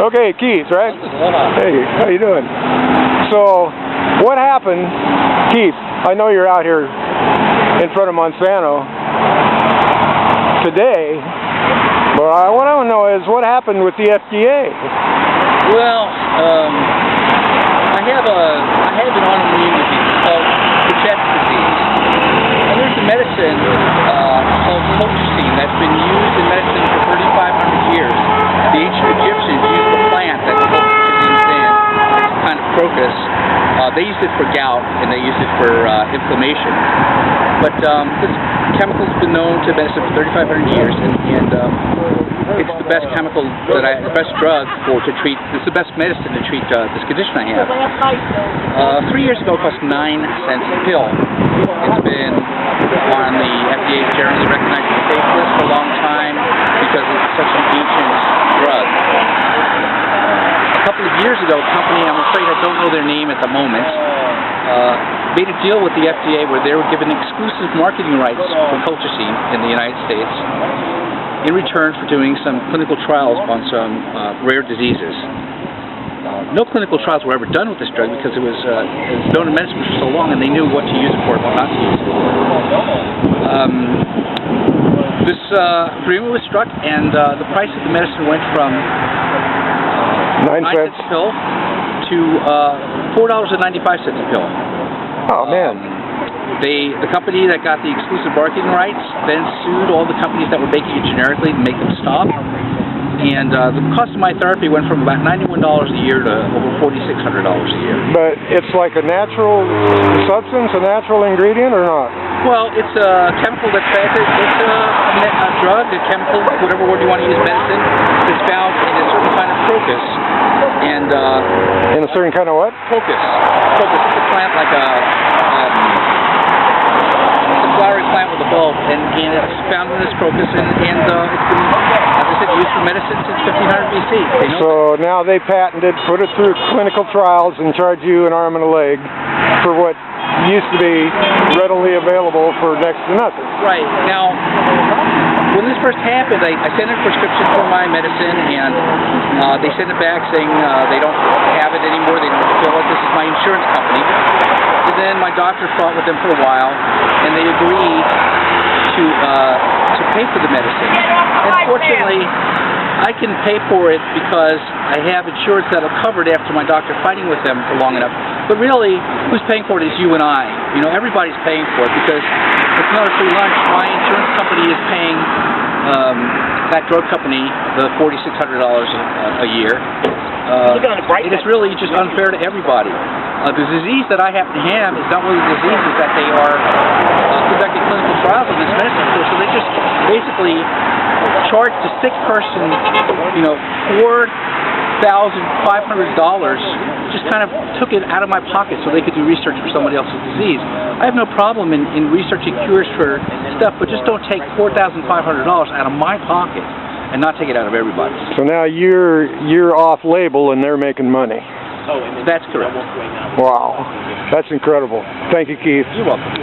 Okay, Keith, right? Hey, how you doing? So, what happened, Keith? I know you're out here in front of Monsanto today, but what I want to know is what happened with the FDA? Well, I have an autoimmune disease called Kihei disease, and there's a medicine called Encroaching that's been used in medicine for 3,500 years. The ancient Egyptians used the plant that Encroaching is in, it's kind of crocus. They used it for gout and they used it for inflammation. But this chemical's been known to medicine for 3,500 years, and it's the best chemical the best drug to treat. It's the best medicine to treat this condition I have. 3 years ago, it cost 9 cents a pill. It's been on the FDA's generally recognized safe list for a long time because it's such an ancient drug. A couple of years ago, a company, I'm afraid I don't know their name at the moment, made a deal with the FDA where they were given exclusive marketing rights for colchicine in the United States in return for doing some clinical trials on some rare diseases. No clinical trials were ever done with this drug because it was known in medicine for so long and they knew what to use it for and what not to use it for. This agreement was struck and the price of the medicine went from 9 cents a pill to $4.95 a pill. Oh, man. The company that got the exclusive marketing rights then sued all the companies that were making it generically to make them stop. And the cost of my therapy went from about $91 a year to over $4,600 a year. But it's like a natural substance, a natural ingredient, or not? Well, it's a chemical that's it's a drug, a chemical, whatever word you want to use, medicine, that's found in a certain kind of crocus. And in a certain kind of what? Crocus. Crocus. It's a plant like a flowering plant with a bulb, and it's found in this crocus, and it's been, as I said, used for medicine since 1500 BC. So now they patented, put it through clinical trials, and charge you an arm and a leg for what used to be readily available for next to nothing. Right. Now, when this first happened, I sent a prescription for my medicine, and they sent it back saying they don't have it anymore, they don't fill it, this is my insurance company. So then my doctor fought with them for a while, and they agreed to pay for the medicine. And fortunately, I can pay for it because I have insurance that'll cover it after my doctor fighting with them for long enough. But really, who's paying for it is you and I. You know, everybody's paying for it because it's not a free lunch. My insurance company is paying that drug company the $4,600 a year. It is really just unfair to everybody. The disease that I happen to have is not one of the diseases that they are conducting clinical trials on this medicine for, so they just basically charged the sick person, you know, $4,500, just kind of took it out of my pocket so they could do research for somebody else's disease. I have no problem in researching cures for stuff, but just don't take $4,500 out of my pocket and not take it out of everybody's. So now you're off label and they're making money. That's correct. Wow, that's incredible. Thank you, Keith. You're welcome.